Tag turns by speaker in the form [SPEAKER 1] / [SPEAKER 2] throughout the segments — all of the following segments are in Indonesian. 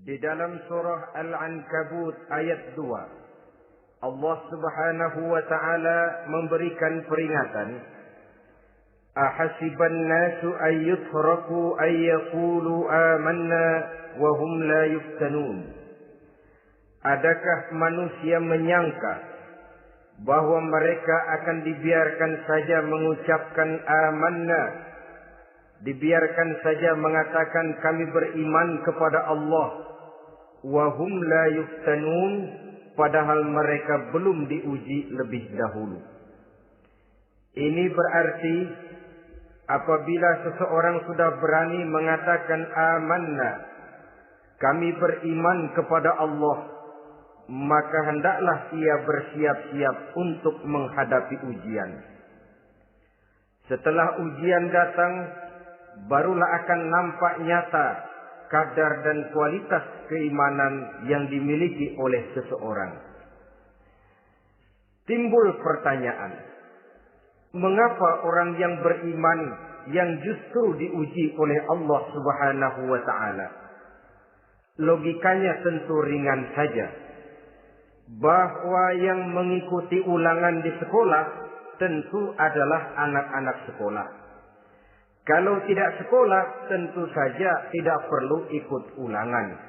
[SPEAKER 1] Di dalam surah Al-Ankabut ayat 2, Allah Subhanahu wa taala memberikan peringatan, ahasiban nasu ay yutraku ay yaqulu amanna wa hum la yuftanun. Adakah manusia menyangka bahwa mereka akan dibiarkan saja mengucapkan amanna, dibiarkan saja mengatakan kami beriman kepada Allah, wa hum la yuftanun, padahal mereka belum diuji lebih dahulu. Ini berarti apabila seseorang sudah berani mengatakan amanna, kami beriman kepada Allah, maka hendaklah ia bersiap-siap untuk menghadapi ujian. Setelah ujian datang, barulah akan nampak nyata kadar dan kualitas keimanan yang dimiliki oleh seseorang. Timbul pertanyaan, mengapa orang yang beriman yang justru diuji oleh Allah Subhanahu wa taala? Logikanya tentu ringan saja, bahwa yang mengikuti ulangan di sekolah tentu adalah anak-anak sekolah. Kalau tidak sekolah, tentu saja tidak perlu ikut ulangan.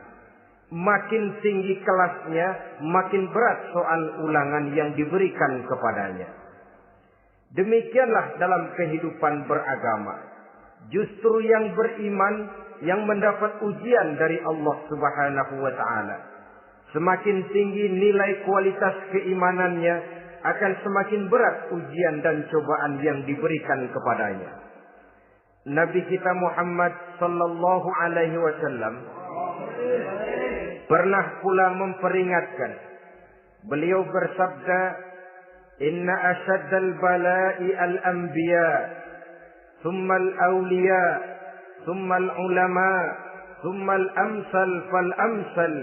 [SPEAKER 1] Makin tinggi kelasnya, makin berat soal ulangan yang diberikan kepadanya. Demikianlah dalam kehidupan beragama. Justru yang beriman, yang mendapat ujian dari Allah Subhanahu wa ta'ala, semakin tinggi nilai kualitas keimanannya, akan semakin berat ujian dan cobaan yang diberikan kepadanya. Nabi kita Muhammad sallallahu alaihi wasallam pernah pula memperingatkan. Beliau bersabda, "Inna asyaddal bala'i al-anbiya, thumma al-awliya, thumma al-ulama, thumma al-amsal fal-amsal,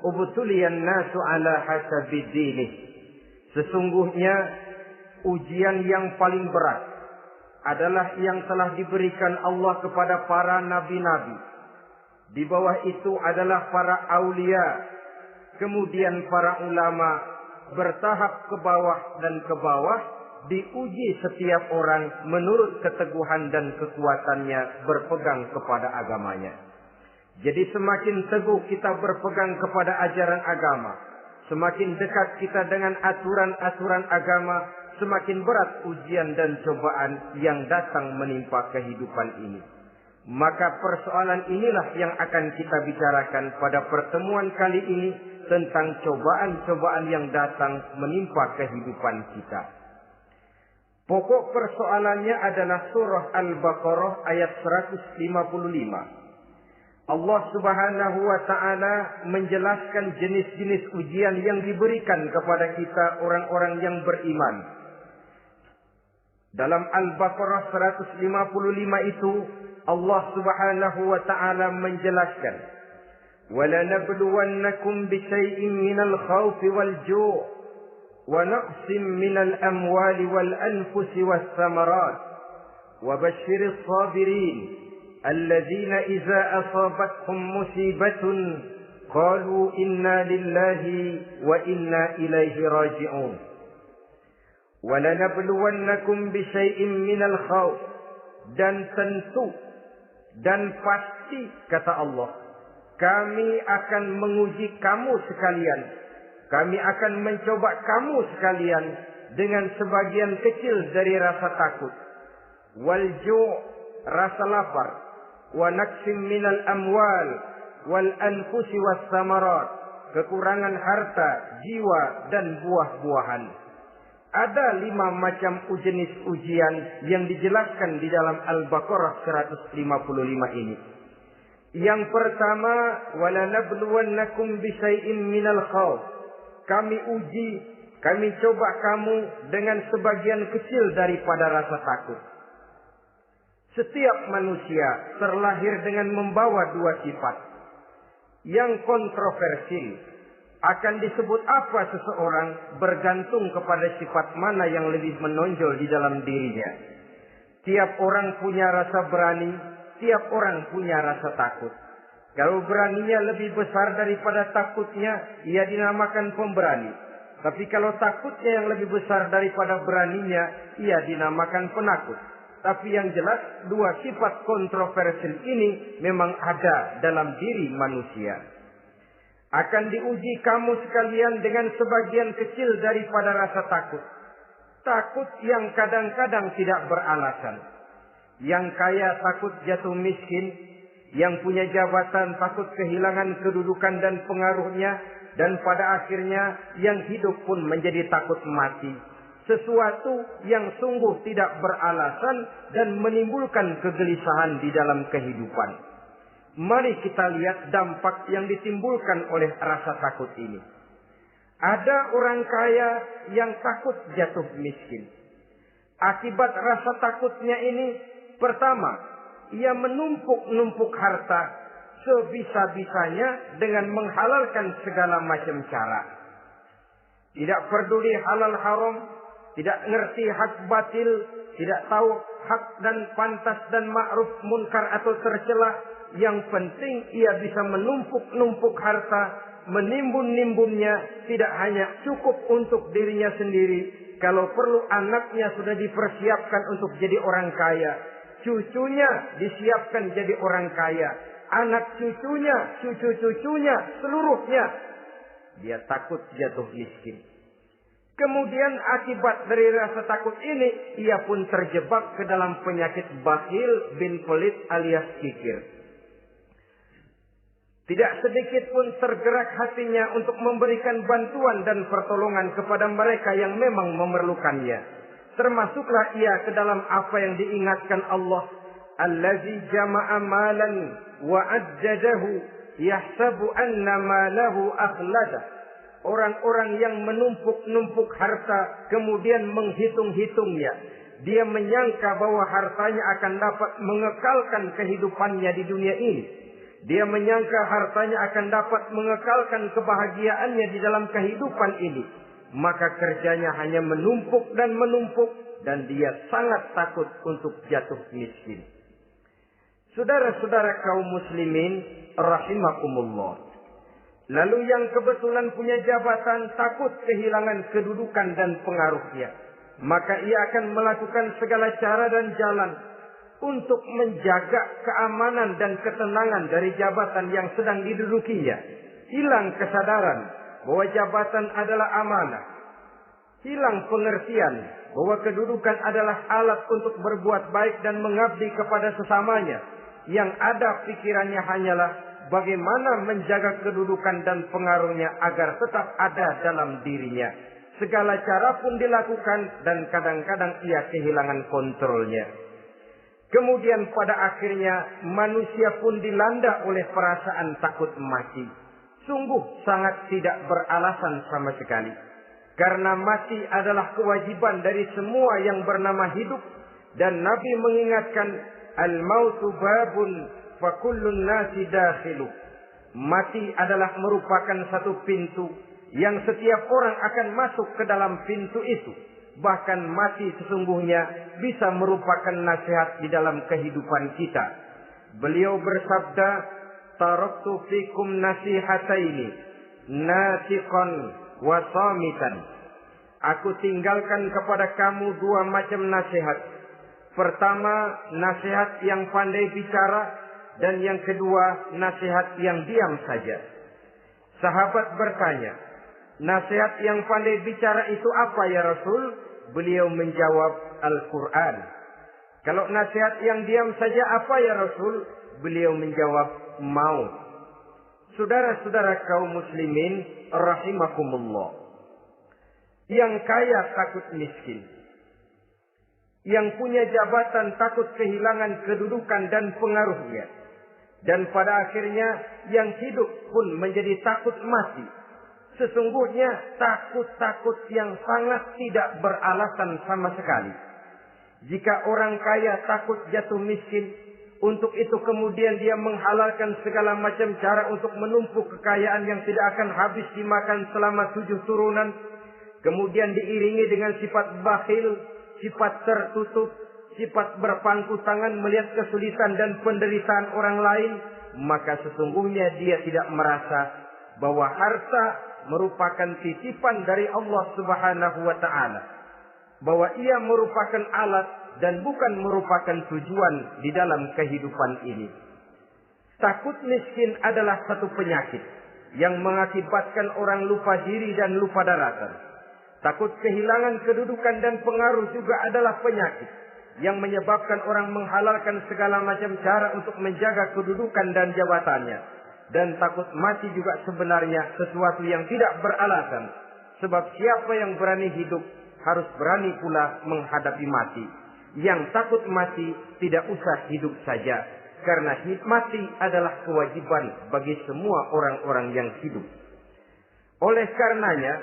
[SPEAKER 1] ubtuliyan nasu ala hasabi dinih." Sesungguhnya ujian yang paling berat adalah yang telah diberikan Allah kepada para nabi-nabi. Di bawah itu adalah para aulia, kemudian para ulama, bertahap ke bawah dan ke bawah, diuji setiap orang menurut keteguhan dan kekuatannya berpegang kepada agamanya. Jadi semakin teguh kita berpegang kepada ajaran agama, semakin dekat kita dengan aturan-aturan agama, semakin berat ujian dan cobaan yang datang menimpa kehidupan ini. Maka persoalan inilah yang akan kita bicarakan pada pertemuan kali ini, tentang cobaan-cobaan yang datang menimpa kehidupan kita. Pokok persoalannya adalah surah Al-Baqarah ayat 155. Allah Subhanahu wa ta'ala menjelaskan jenis-jenis ujian yang diberikan kepada kita orang-orang yang beriman. Dalam Al-Baqarah 155 itu Allah Subhanahu wa ta'ala menjelaskan, وَلَنَبْلُوَنَّكُمْ بِشَيْءٍ مِّنَ الْخَوْفِ وَالْجُوعِ وَنَقْصٍ مِّنَ الْأَمْوَالِ وَالْأَنفُسِ وَالثَّمَرَاتِ وَبَشِّرِ الصَّابِرِينَ الَّذِينَ إِذَا أَصَابَتْهُمْ مُصِيبَةٌ قَالُوا إِنَّا لِلَّهِ وَإِنَّا إِلَيْهِ رَاجِعُونَ وَلَنَبْلُوَنَّكُمْ بِشَيْءٍ مِّنَ الْخَوْفِ, dan tentu dan pasti kata Allah, kami akan menguji kamu sekalian, kami akan mencoba kamu sekalian dengan sebagian kecil dari rasa takut, wal-ju', rasa lapar, wa naqsim minal amwal wal anfusi was samarat, kekurangan harta, jiwa dan buah-buahan. Ada 5 macam jenis ujian yang dijelaskan di dalam Al-Baqarah 155 ini. Yang pertama, walanabluwannakum bisyai'in minal khawf. Kami uji, kami coba kamu dengan sebagian kecil daripada rasa takut. Setiap manusia terlahir dengan membawa 2 sifat. Yang kontroversi, akan disebut apa seseorang bergantung kepada sifat mana yang lebih menonjol di dalam dirinya. Tiap orang punya rasa berani, tiap orang punya rasa takut. Kalau beraninya lebih besar daripada takutnya, ia dinamakan pemberani. Tapi kalau takutnya yang lebih besar daripada beraninya, ia dinamakan penakut. Tapi yang jelas, dua sifat kontroversial ini memang ada dalam diri manusia. Akan diuji kamu sekalian dengan sebagian kecil daripada rasa takut. Takut yang kadang-kadang tidak beralasan. Yang kaya takut jatuh miskin. Yang punya jabatan takut kehilangan kedudukan dan pengaruhnya. Dan pada akhirnya yang hidup pun menjadi takut mati. Sesuatu yang sungguh tidak beralasan dan menimbulkan kegelisahan di dalam kehidupan. Mari kita lihat dampak yang ditimbulkan oleh rasa takut ini. Ada orang kaya yang takut jatuh miskin. Akibat rasa takutnya ini, pertama, ia menumpuk-numpuk harta sebisa-bisanya dengan menghalalkan segala macam cara. Tidak peduli halal haram, tidak ngerti hak batil, tidak tahu hak dan pantas dan ma'ruf munkar atau tercela. Yang penting ia bisa menumpuk-numpuk harta, menimbun-nimbunnya, tidak hanya cukup untuk dirinya sendiri. Kalau perlu anaknya sudah dipersiapkan untuk jadi orang kaya. Cucunya disiapkan jadi orang kaya. Anak cucunya, cucu-cucunya, seluruhnya. Dia takut jatuh miskin. Kemudian akibat dari rasa takut ini, ia pun terjebak ke dalam penyakit bakhil bin pelit alias kikir. Tidak sedikit pun tergerak hatinya untuk memberikan bantuan dan pertolongan kepada mereka yang memang memerlukannya. Termasuklah ia ke dalam apa yang diingatkan Allah. Allazi jama'a malan wa ajjadahu yahsabu anna malahu akhlada. Orang-orang yang menumpuk-numpuk harta kemudian menghitung-hitungnya. Dia menyangka bahwa hartanya akan dapat mengekalkan kehidupannya di dunia ini. Dia menyangka hartanya akan dapat mengekalkan kebahagiaannya di dalam kehidupan ini. Maka kerjanya hanya menumpuk dan menumpuk. Dan dia sangat takut untuk jatuh miskin. Saudara-saudara kaum muslimin rahimakumullah. Lalu yang kebetulan punya jabatan takut kehilangan kedudukan dan pengaruhnya. Maka ia akan melakukan segala cara dan jalan untuk menjaga keamanan dan ketenangan dari jabatan yang sedang didudukinya. Hilang kesadaran bahwa jabatan adalah amanah. Hilang pengertian bahwa kedudukan adalah alat untuk berbuat baik dan mengabdi kepada sesamanya. Yang ada pikirannya hanyalah bagaimana menjaga kedudukan dan pengaruhnya agar tetap ada dalam dirinya. Segala cara pun dilakukan dan kadang-kadang ia kehilangan kontrolnya. Kemudian pada akhirnya manusia pun dilanda oleh perasaan takut mati. Sungguh sangat tidak beralasan sama sekali. Karena mati adalah kewajiban dari semua yang bernama hidup. Dan Nabi mengingatkan, al-mautu babun fa kullun nasi dakhilu. Mati adalah merupakan satu pintu yang setiap orang akan masuk ke dalam pintu itu. Bahkan mati sesungguhnya bisa merupakan nasihat di dalam kehidupan kita. Beliau bersabda, taraktu fikum nasihataini, natiqan wa samitan. Aku tinggalkan kepada kamu dua macam nasihat. Pertama, nasihat yang pandai bicara, dan yang kedua, nasihat yang diam saja. Sahabat bertanya, nasihat yang pandai bicara itu apa ya Rasul? Beliau menjawab, Al-Quran. Kalau nasihat yang diam saja apa ya Rasul? Beliau menjawab, maut. Saudara-saudara kaum muslimin rahimakumullah. Yang kaya takut miskin. Yang punya jabatan takut kehilangan kedudukan dan pengaruhnya. Dan pada akhirnya yang hidup pun menjadi takut mati. Sesungguhnya takut-takut yang sangat tidak beralasan sama sekali. Jika orang kaya takut jatuh miskin, untuk itu kemudian dia menghalalkan segala macam cara untuk menumpuk kekayaan yang tidak akan habis dimakan selama 7 turunan. Kemudian diiringi dengan sifat bakhil, sifat tertutup, sifat berpangku tangan melihat kesulitan dan penderitaan orang lain. maka sesungguhnya dia tidak merasa bahwa harta merupakan titipan dari Allah Subhanahu wa taala, bahwa ia merupakan alat dan bukan merupakan tujuan di dalam kehidupan ini. Takut miskin adalah satu penyakit yang mengakibatkan orang lupa diri dan lupa daratan. Takut kehilangan kedudukan dan pengaruh juga adalah penyakit yang menyebabkan orang menghalalkan segala macam cara untuk menjaga kedudukan dan jabatannya. Dan takut mati juga sebenarnya sesuatu yang tidak beralasan. Sebab siapa yang berani hidup harus berani pula menghadapi mati. Yang takut mati tidak usah hidup saja. Karena mati adalah kewajiban bagi semua orang-orang yang hidup. Oleh karenanya,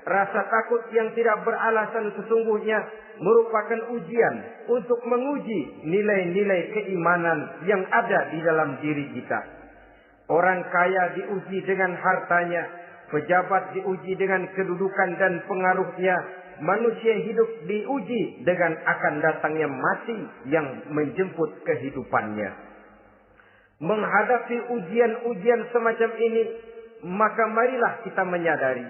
[SPEAKER 1] rasa takut yang tidak beralasan sesungguhnya merupakan ujian untuk menguji nilai-nilai keimanan yang ada di dalam diri kita. Orang kaya diuji dengan hartanya, pejabat diuji dengan kedudukan dan pengaruhnya, manusia hidup diuji dengan akan datangnya mati yang menjemput kehidupannya. Menghadapi ujian-ujian semacam ini, maka marilah kita menyadari,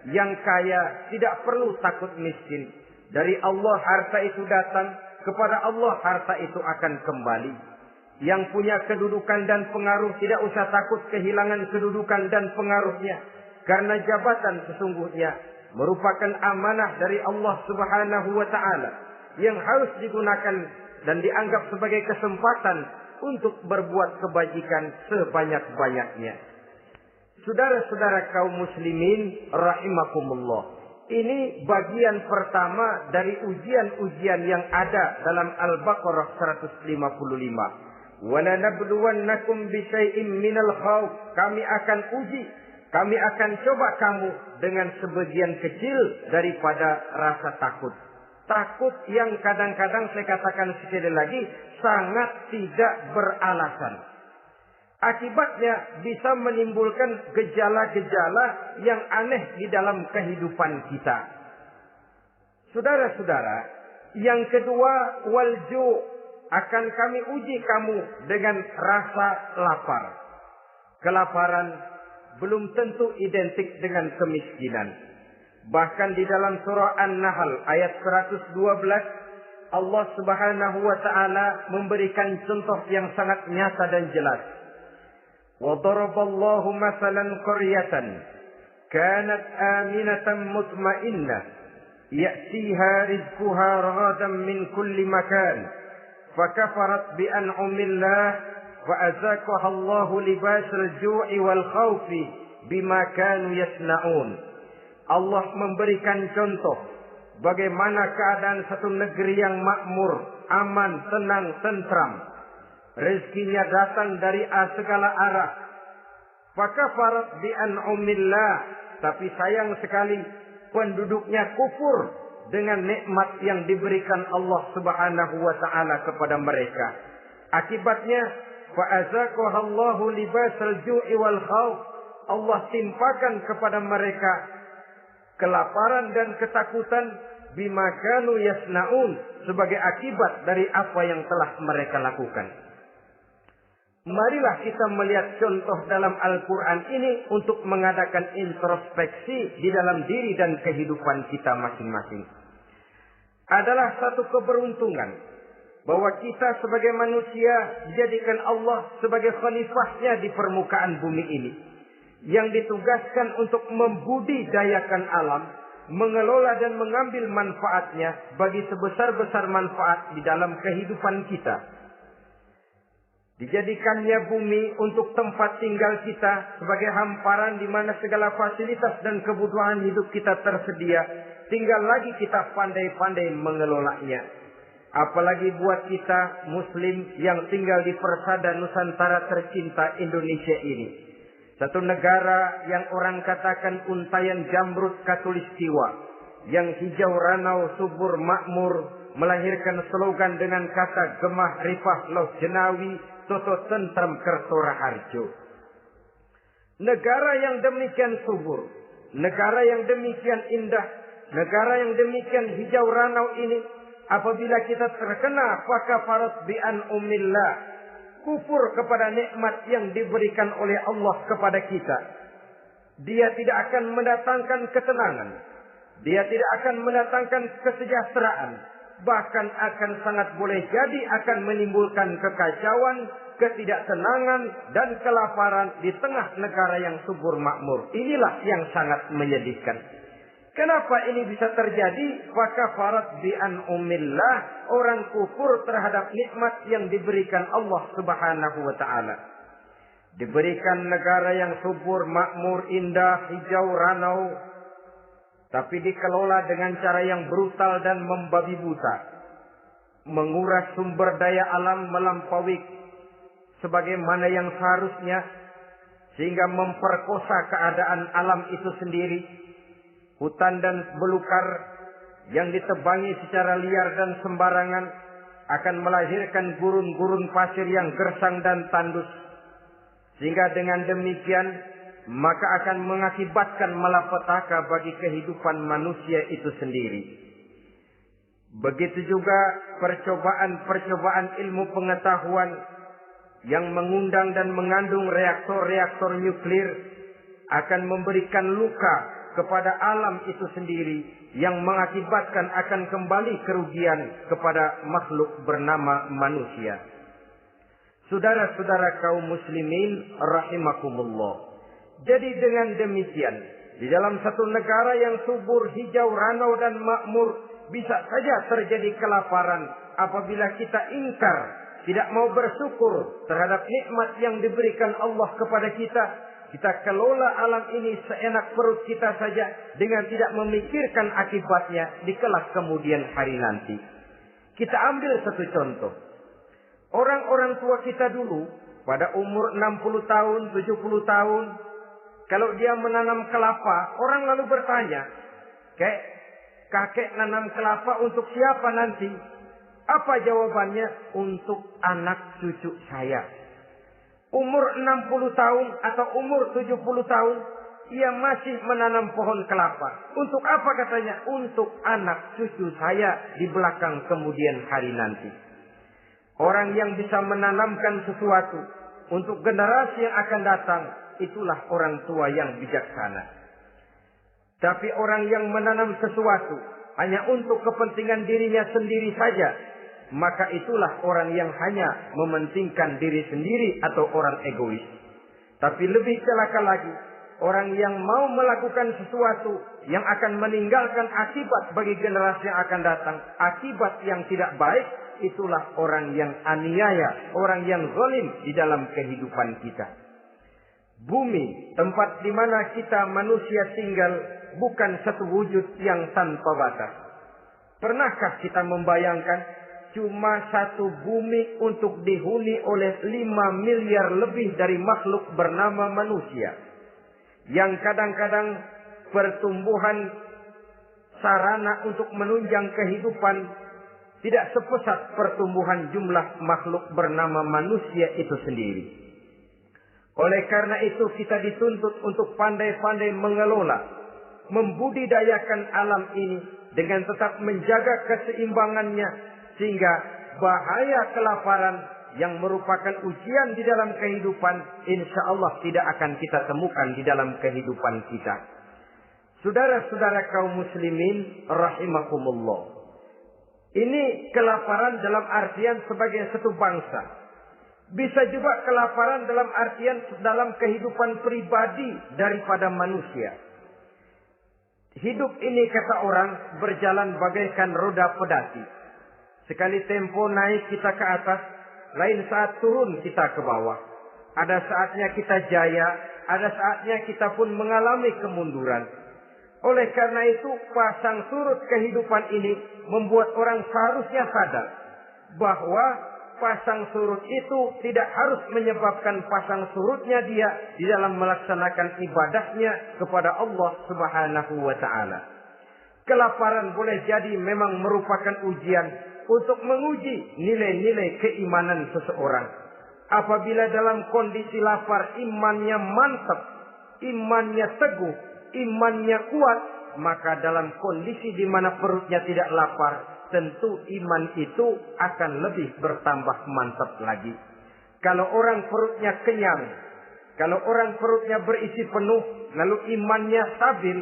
[SPEAKER 1] yang kaya tidak perlu takut miskin. Dari Allah harta itu datang, kepada Allah harta itu akan kembali. Yang punya kedudukan dan pengaruh tidak usah takut kehilangan kedudukan dan pengaruhnya. Karena jabatan sesungguhnya merupakan amanah dari Allah Subhanahu wa taala yang harus digunakan dan dianggap sebagai kesempatan untuk berbuat kebajikan sebanyak-banyaknya. Saudara-saudara kaum muslimin rahimakumullah. Ini bagian pertama dari ujian-ujian yang ada dalam Al-Baqarah 155. وَلَنَبْلُوَنَّكُمْ بِشَيْءٍ مِّنَ الْخَوْفِ. Kami akan uji, kami akan coba kamu dengan sebagian kecil daripada rasa takut. Takut yang kadang-kadang saya katakan sekali lagi sangat tidak beralasan. Akibatnya bisa menimbulkan gejala-gejala yang aneh di dalam kehidupan kita. Saudara-saudara, yang kedua, walju, akan kami uji kamu dengan rasa lapar. Kelaparan belum tentu identik dengan kemiskinan. Bahkan di dalam surah An-Nahl ayat 112, Allah Subhanahu wa taala memberikan contoh yang sangat nyata dan jelas. وَضَرَبَ اللَّهُ مَثَلًا قَرْيَةً كَانَتْ آمِنَةً مُطْمَئِنَّةً يَأْتِيهَا رِزْقُهَا رَغَدًا مِنْ كُلِّ مَكَانٍ فَكَفَرَتْ بِأَنْعُمِ اللَّهِ فَأَذَاقَهَا اللَّهُ لِبَاسَ الْجُوعِ وَالْخَوْفِ بِمَا كَانُوا يَصْنَعُونَ. Allah memberikan contoh bagaimana keadaan satu negeri yang makmur, aman, tenang, tentram. Rezekinya datang dari segala arah. Fakafarat bi an'umillah, tapi sayang sekali penduduknya kufur dengan nikmat yang diberikan Allah Subhanahu wa taala kepada mereka. Akibatnya fa'azaqahallahu libasal ju'i wal khauf. Allah timpakan kepada mereka kelaparan dan ketakutan bima kanu yasnaun, sebagai akibat dari apa yang telah mereka lakukan. Marilah kita melihat contoh dalam Al-Quran ini untuk mengadakan introspeksi di dalam diri dan kehidupan kita masing-masing. Adalah satu keberuntungan bahwa kita sebagai manusia dijadikan Allah sebagai khalifahnya di permukaan bumi ini, yang ditugaskan untuk membudidayakan alam, mengelola dan mengambil manfaatnya bagi sebesar-besar manfaat di dalam kehidupan kita. Dijadikannya bumi untuk tempat tinggal kita sebagai hamparan di mana segala fasilitas dan kebutuhan hidup kita tersedia. Tinggal lagi kita pandai-pandai mengelolanya. Apalagi buat kita muslim yang tinggal di persada Nusantara tercinta Indonesia ini. Satu negara yang orang katakan untayan jamrut katulistiwa, yang hijau ranau subur makmur, melahirkan slogan dengan kata gemah rifah loh jenawi toto tentram kerto raharjo. Negara yang demikian subur, negara yang demikian indah, negara yang demikian hijau ranau ini, apabila kita terkena fakafarat bi an'umillah, kufur kepada nikmat yang diberikan oleh Allah kepada kita, dia tidak akan mendatangkan ketenangan, dia tidak akan mendatangkan kesejahteraan, bahkan akan sangat boleh jadi akan menimbulkan kekacauan, ketidaktenangan, dan kelaparan di tengah negara yang subur makmur. Inilah yang sangat menyedihkan. Kenapa ini bisa terjadi? Fakafarat bi an'umillah, orang kufur terhadap nikmat yang diberikan Allah Subhanahu wa taala. Diberikan negara yang subur, makmur, indah, hijau, ranau, tapi dikelola dengan cara yang brutal dan membabi buta. Menguras sumber daya alam melampaui sebagaimana yang seharusnya, sehingga memperkosa keadaan alam itu sendiri. Hutan dan belukar yang ditebangi secara liar dan sembarangan akan melahirkan gurun-gurun pasir yang gersang dan tandus. Sehingga dengan demikian maka akan mengakibatkan malapetaka bagi kehidupan manusia itu sendiri. Begitu juga percobaan-percobaan ilmu pengetahuan yang mengundang dan mengandung reaktor-reaktor nuklir akan memberikan luka kepada alam itu sendiri, yang mengakibatkan akan kembali kerugian kepada makhluk bernama manusia. Saudara-saudara kaum muslimin rahimakumullah. Jadi dengan demikian, di dalam satu negara yang subur, hijau, ranau dan makmur, bisa saja terjadi kelaparan apabila kita ingkar, tidak mau bersyukur terhadap nikmat yang diberikan Allah kepada kita. Kita kelola alam ini seenak perut kita saja dengan tidak memikirkan akibatnya di kelak kemudian hari nanti. Kita ambil satu contoh. Orang-orang tua kita dulu pada umur 60 tahun, 70 tahun, kalau dia menanam kelapa, orang lalu bertanya, kakek nanam kelapa untuk siapa nanti? Apa jawabannya? Untuk anak cucu saya. Umur 60 tahun atau umur 70 tahun, ia masih menanam pohon kelapa. Untuk apa katanya? Untuk anak cucu saya di belakang kemudian hari nanti. Orang yang bisa menanamkan sesuatu untuk generasi yang akan datang, itulah orang tua yang bijaksana. Tapi orang yang menanam sesuatu hanya untuk kepentingan dirinya sendiri saja, maka itulah orang yang hanya mementingkan diri sendiri atau orang egois. Tapi lebih celaka lagi, orang yang mau melakukan sesuatu yang akan meninggalkan akibat bagi generasi yang akan datang, akibat yang tidak baik, itulah orang yang aniaya, orang yang zalim di dalam kehidupan kita. Bumi, tempat di mana kita manusia tinggal, bukan satu wujud yang tanpa batas. Pernahkah kita membayangkan cuma satu bumi untuk dihuni oleh 5 miliar lebih dari makhluk bernama manusia, yang kadang-kadang pertumbuhan sarana untuk menunjang kehidupan tidak sepesat pertumbuhan jumlah makhluk bernama manusia itu sendiri. Oleh karena itu kita dituntut untuk pandai-pandai mengelola, membudidayakan alam ini dengan tetap menjaga keseimbangannya, sehingga bahaya kelaparan yang merupakan ujian di dalam kehidupan, insya Allah tidak akan kita temukan di dalam kehidupan kita. Saudara-saudara kaum muslimin rahimakumullah. Ini kelaparan dalam artian sebagai satu bangsa. Bisa juga kelaparan dalam artian dalam kehidupan pribadi daripada manusia. Hidup ini kata orang berjalan bagaikan roda pedati. Sekali tempo naik kita ke atas, lain saat turun kita ke bawah. Ada saatnya kita jaya, ada saatnya kita pun mengalami kemunduran. Oleh karena itu, pasang surut kehidupan ini membuat orang seharusnya sadar bahwa pasang surut itu tidak harus menyebabkan pasang surutnya dia di dalam melaksanakan ibadahnya kepada Allah Subhanahu wa taala. Kelaparan boleh jadi memang merupakan ujian untuk menguji nilai-nilai keimanan seseorang. Apabila dalam kondisi lapar imannya mantap, imannya teguh, imannya kuat, maka dalam kondisi di mana perutnya tidak lapar, tentu iman itu akan lebih bertambah mantap lagi. Kalau orang perutnya kenyang, kalau orang perutnya berisi penuh, lalu imannya stabil,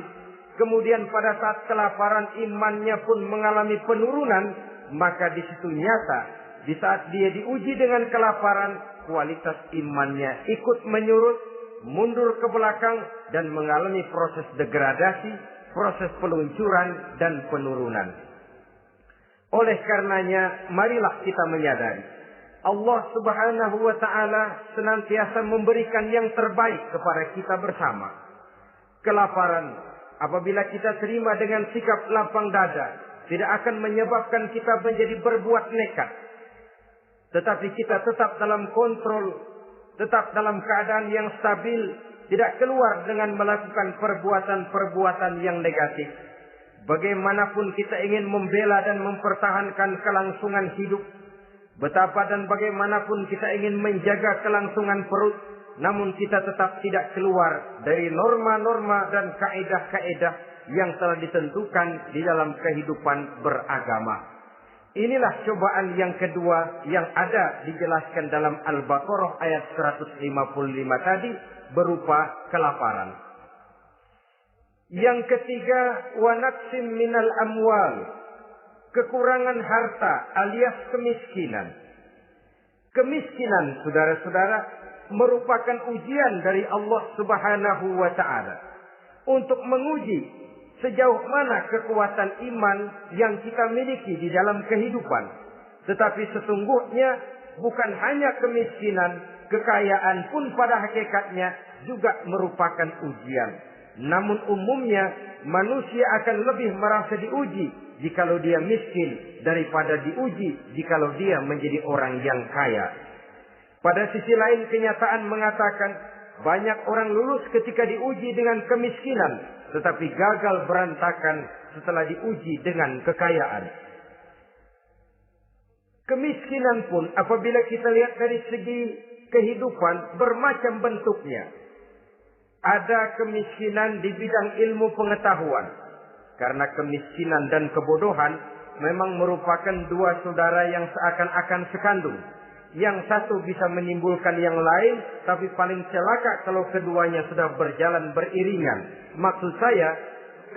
[SPEAKER 1] kemudian pada saat kelaparan imannya pun mengalami penurunan, maka di situ nyata, di saat dia diuji dengan kelaparan, kualitas imannya ikut menyurut, mundur ke belakang, dan mengalami proses degradasi, proses peluncuran dan penurunan. Oleh karenanya, marilah kita menyadari, Allah Subhanahu wa ta'ala senantiasa memberikan yang terbaik kepada kita bersama. Kelaparan, apabila kita terima dengan sikap lapang dada, tidak akan menyebabkan kita menjadi berbuat nekat. Tetapi kita tetap dalam kontrol, tetap dalam keadaan yang stabil, tidak keluar dengan melakukan perbuatan-perbuatan yang negatif. Bagaimanapun kita ingin membela dan mempertahankan kelangsungan hidup, betapa dan bagaimanapun kita ingin menjaga kelangsungan perut, namun kita tetap tidak keluar dari norma-norma dan kaedah-kaedah yang telah ditentukan di dalam kehidupan beragama. Inilah cobaan yang kedua yang ada dijelaskan dalam Al-Baqarah ayat 155 tadi, berupa kelaparan. Yang ketiga, wa naqsim minal amwal, kekurangan harta alias kemiskinan. Kemiskinan, saudara-saudara, merupakan ujian dari Allah Subhanahu wa ta'ala untuk menguji sejauh mana kekuatan iman yang kita miliki di dalam kehidupan. Tetapi sesungguhnya bukan hanya kemiskinan, kekayaan pun pada hakikatnya juga merupakan ujian. Namun umumnya manusia akan lebih merasa diuji jikalau dia miskin daripada diuji jikalau dia menjadi orang yang kaya. Pada sisi lain kenyataan mengatakan banyak orang lulus ketika diuji dengan kemiskinan, tetapi gagal berantakan setelah diuji dengan kekayaan. Kemiskinan pun apabila kita lihat dari segi kehidupan bermacam bentuknya. Ada kemiskinan di bidang ilmu pengetahuan. Karena kemiskinan dan kebodohan memang merupakan dua saudara yang seakan-akan sekandung. Yang satu bisa menimbulkan yang lain, tapi paling celaka kalau keduanya sudah berjalan beriringan. Maksud saya,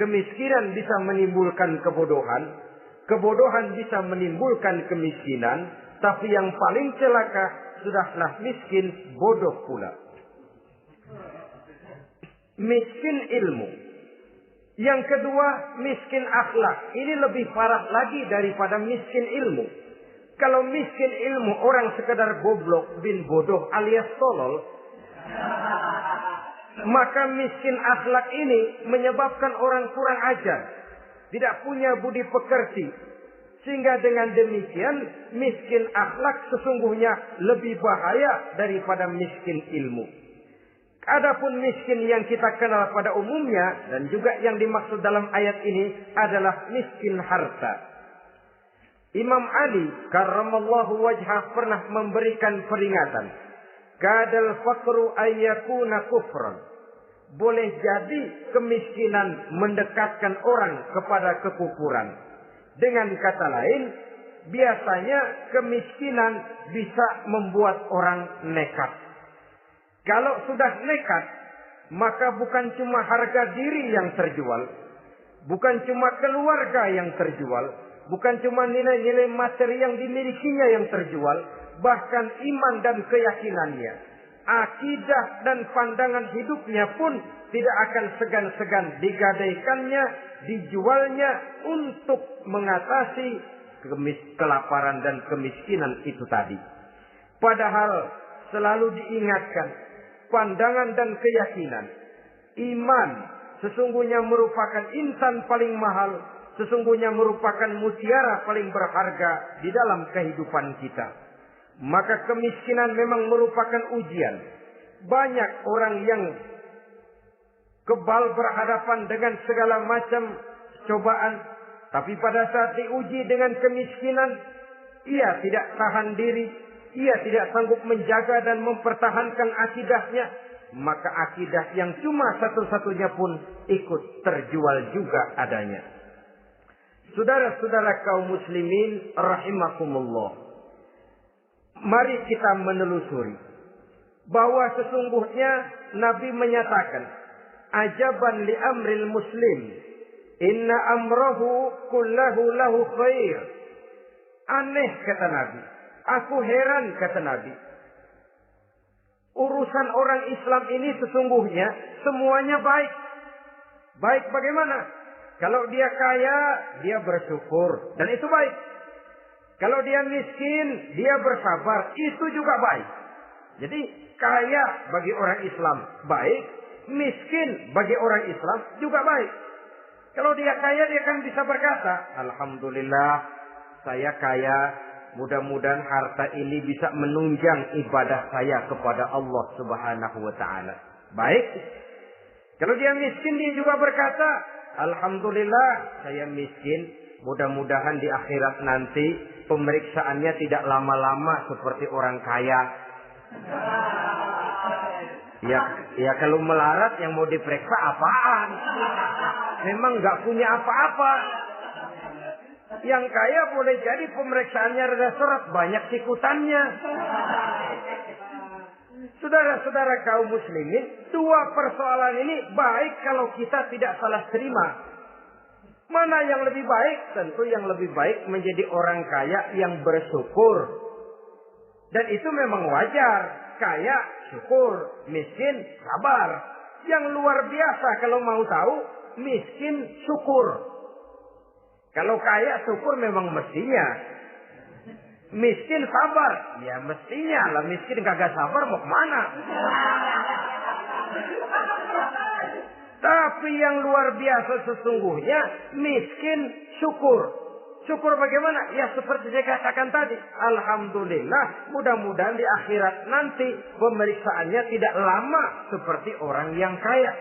[SPEAKER 1] kemiskinan bisa menimbulkan kebodohan, kebodohan bisa menimbulkan kemiskinan, tapi yang paling celaka sudahlah miskin, bodoh pula. Miskin ilmu. Yang kedua, miskin akhlak. Ini lebih parah lagi daripada miskin ilmu. Kalau miskin ilmu orang sekedar goblok bin bodoh alias tolol, maka miskin akhlak ini menyebabkan orang kurang ajar, tidak punya budi pekerti. Sehingga dengan demikian miskin akhlak sesungguhnya lebih bahaya daripada miskin ilmu. Adapun miskin yang kita kenal pada umumnya dan juga yang dimaksud dalam ayat ini adalah miskin harta. Imam Ali karramallahu wajhah pernah memberikan peringatan. Kadal faqru ayyakuna kufran. Boleh jadi kemiskinan mendekatkan orang kepada kekufuran. Dengan kata lain, biasanya kemiskinan bisa membuat orang nekat. Kalau sudah nekat, maka bukan cuma harga diri yang terjual, bukan cuma keluarga yang terjual, bukan cuma nilai-nilai materi yang dimilikinya yang terjual, bahkan iman dan keyakinannya, akidah dan pandangan hidupnya pun tidak akan segan-segan digadaikannya, dijualnya untuk mengatasi kelaparan dan kemiskinan itu tadi. Padahal selalu diingatkan, pandangan dan keyakinan, iman sesungguhnya merupakan insan paling mahal, sesungguhnya merupakan mutiara paling berharga di dalam kehidupan kita. Maka kemiskinan memang merupakan ujian. Banyak orang yang kebal berhadapan dengan segala macam cobaan, tapi pada saat diuji dengan kemiskinan, ia tidak tahan diri. Ia tidak sanggup menjaga dan mempertahankan akidahnya. Maka akidah yang cuma satu-satunya pun ikut terjual juga adanya. Saudara-saudara kaum muslimin rahimakumullah. Mari kita menelusuri bahwa sesungguhnya Nabi menyatakan, ajaban li amril muslim, inna amrahu kullahu lahu khair. Aneh kata Nabi, aku heran kata Nabi, urusan orang Islam ini sesungguhnya semuanya baik. Baik bagaimana? Kalau dia kaya, dia bersyukur, dan itu baik. Kalau dia miskin, dia bersabar, itu juga baik. Jadi kaya bagi orang Islam baik, miskin bagi orang Islam juga baik. Kalau dia kaya, dia kan bisa berkata, alhamdulillah saya kaya, mudah-mudahan harta ini bisa menunjang ibadah saya kepada Allah Subhanahu wa taala. Baik. Kalau dia miskin, dia juga berkata, alhamdulillah saya miskin, mudah-mudahan di akhirat nanti pemeriksaannya tidak lama-lama seperti orang kaya. Ya kalau melarat yang mau diperiksa apaan? Memang nggak punya apa-apa. Yang kaya boleh jadi pemeriksaannya rada seret, banyak sikutannya. Saudara-saudara kaum muslimin, dua persoalan ini baik kalau kita tidak salah terima. Mana yang lebih baik? Tentu yang lebih baik menjadi orang kaya yang bersyukur. Dan itu memang wajar. Kaya, syukur. Miskin, sabar. Yang luar biasa kalau mau tahu, miskin, syukur. Kalau kaya, syukur memang mestinya. Miskin, sabar. Ya mestinya lah. Miskin kagak sabar mau kemana? Tapi yang luar biasa sesungguhnya, miskin, syukur. Syukur bagaimana? Ya seperti saya katakan tadi. Alhamdulillah, mudah-mudahan di akhirat nanti pemeriksaannya tidak lama seperti orang yang kaya.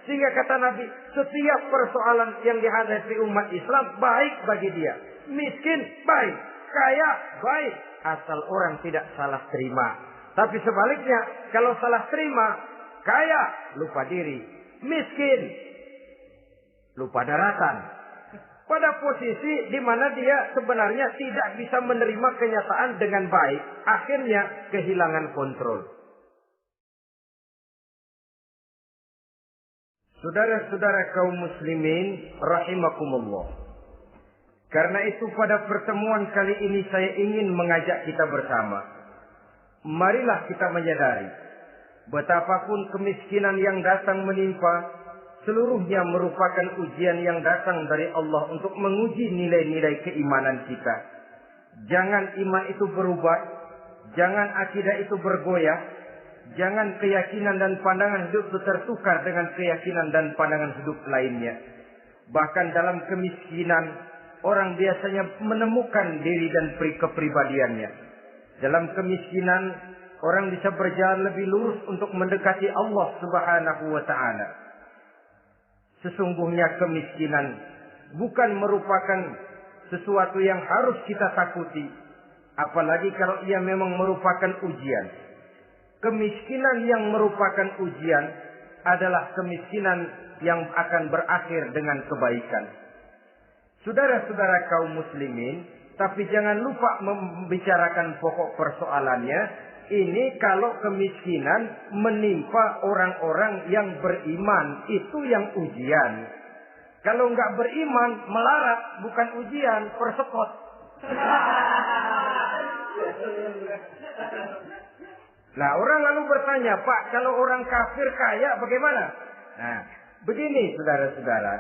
[SPEAKER 1] Sehingga kata Nabi, setiap persoalan yang dihadapi umat Islam baik bagi dia. Miskin, baik. Kaya, baik. Asal orang tidak salah terima. Tapi sebaliknya, kalau salah terima, kaya, lupa diri. Miskin, lupa daratan. Pada posisi di mana dia sebenarnya tidak bisa menerima kenyataan dengan baik. Akhirnya kehilangan kontrol. Saudara-saudara kaum muslimin rahimakumullah. Karena itu pada pertemuan kali ini saya ingin mengajak kita bersama. Marilah kita menyadari betapapun kemiskinan yang datang menimpa, seluruhnya merupakan ujian yang datang dari Allah untuk menguji nilai-nilai keimanan kita. Jangan iman itu berubah, jangan akidah itu bergoyah, jangan keyakinan dan pandangan hidup itu tertukar dengan keyakinan dan pandangan hidup lainnya. Bahkan dalam kemiskinan, orang biasanya menemukan diri dan kepribadiannya. Dalam kemiskinan, orang bisa berjalan lebih lurus untuk mendekati Allah Subhanahu wa taala. Sesungguhnya kemiskinan bukan merupakan sesuatu yang harus kita takuti. Apalagi kalau ia memang merupakan ujian. Kemiskinan yang merupakan ujian adalah kemiskinan yang akan berakhir dengan kebaikan. Saudara-saudara kaum muslimin, tapi jangan lupa membicarakan pokok persoalannya. Ini kalau kemiskinan menimpa orang-orang yang beriman, itu yang ujian. Kalau nggak beriman, melarat, bukan ujian, persekot. Nah, orang lalu bertanya, Pak, kalau orang kafir kaya bagaimana? Nah, begini saudara-saudara.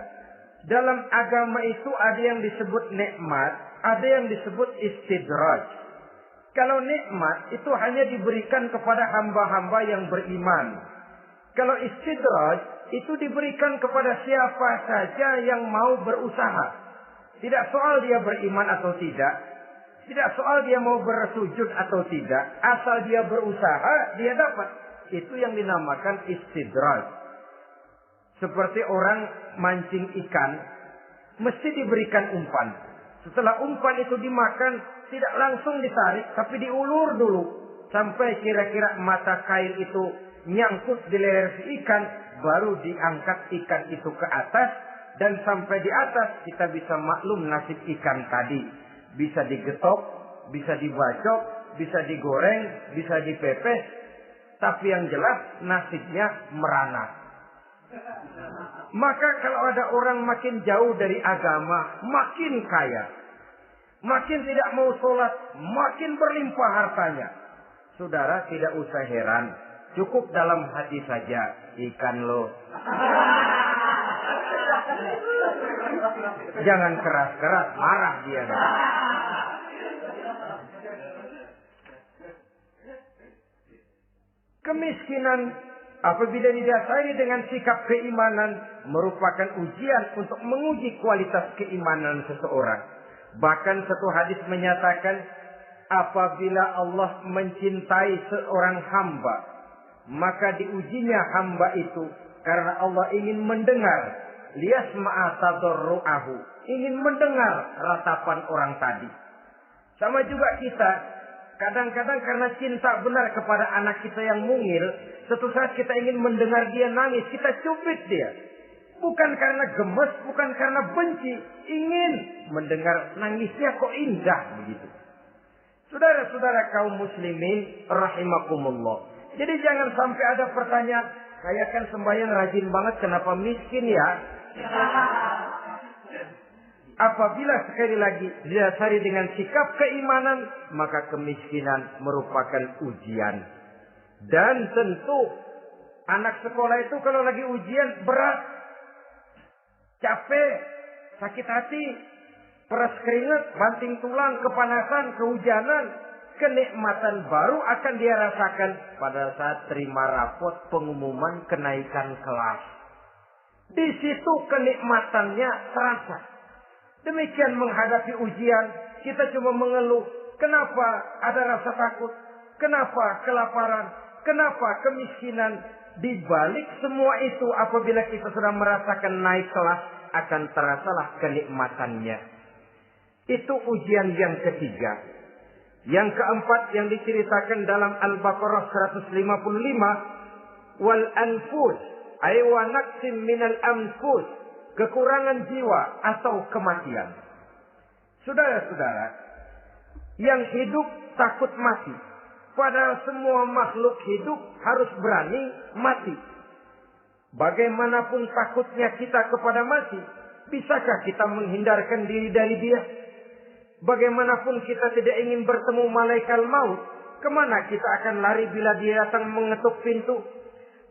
[SPEAKER 1] Dalam agama itu ada yang disebut nikmat, ada yang disebut istidraj. Kalau nikmat itu hanya diberikan kepada hamba-hamba yang beriman. Kalau istidraj itu diberikan kepada siapa saja yang mau berusaha. Tidak soal dia beriman atau tidak. Tidak soal dia mau bersujud atau tidak. Asal dia berusaha, dia dapat. Itu yang dinamakan istidraj. Seperti orang mancing ikan, mesti diberikan umpan. Setelah umpan itu dimakan, tidak langsung ditarik, tapi diulur dulu. Sampai kira-kira mata kail itu nyangkut di leher si ikan, baru diangkat ikan itu ke atas. Dan sampai di atas kita bisa maklum nasib ikan tadi. Bisa digetok, bisa dibacok, bisa digoreng, bisa dipepes, tapi yang jelas nasibnya merana. Maka kalau ada orang makin jauh dari agama, makin kaya, makin tidak mau sholat, makin berlimpah hartanya. Saudara tidak usah heran, cukup dalam hati saja, ikan lo. Jangan keras-keras, marah dia. Kemiskinan apabila didasari dengan sikap keimanan merupakan ujian untuk menguji kualitas keimanan seseorang. Bahkan satu hadis menyatakan apabila Allah mencintai seorang hamba, maka diujinya hamba itu karena Allah ingin mendengar liyasma'a tadarru'ahu, ingin mendengar ratapan orang tadi. Sama juga kita, kadang-kadang karena cinta benar kepada anak kita yang mungil, suatu saat kita ingin mendengar dia nangis, kita cubit dia. Bukan karena gemes, bukan karena benci, ingin mendengar nangisnya kok indah begitu. Saudara-saudara kaum muslimin rahimakumullah. Jadi jangan sampai ada pertanyaan, saya kan sembahyang rajin banget, kenapa miskin ya? Apabila sekali lagi didasari dengan sikap keimanan, maka kemiskinan merupakan ujian. Dan tentu anak sekolah itu kalau lagi ujian berat, capek, sakit hati, peras keringat, banting tulang, kepanasan, kehujanan, kenikmatan baru akan dia rasakan pada saat terima rapot pengumuman kenaikan kelas. Di situ kenikmatannya terasa. Demikian menghadapi ujian, kita cuma mengeluh. Kenapa ada rasa takut? Kenapa kelaparan? Kenapa kemiskinan? Di balik semua itu, apabila kita sudah merasakan naik kelas, akan terasalah kenikmatannya. Itu ujian yang ketiga. Yang keempat yang diceritakan dalam Al-Baqarah 155, wal anfus ay wa naqsim minal anfus, kekurangan jiwa atau kematian. Saudara-saudara, yang hidup takut mati. Padahal semua makhluk hidup harus berani mati. Bagaimanapun takutnya kita kepada mati, bisakah kita menghindarkan diri dari dia? Bagaimanapun kita tidak ingin bertemu malaikat maut, kemana kita akan lari bila dia datang mengetuk pintu?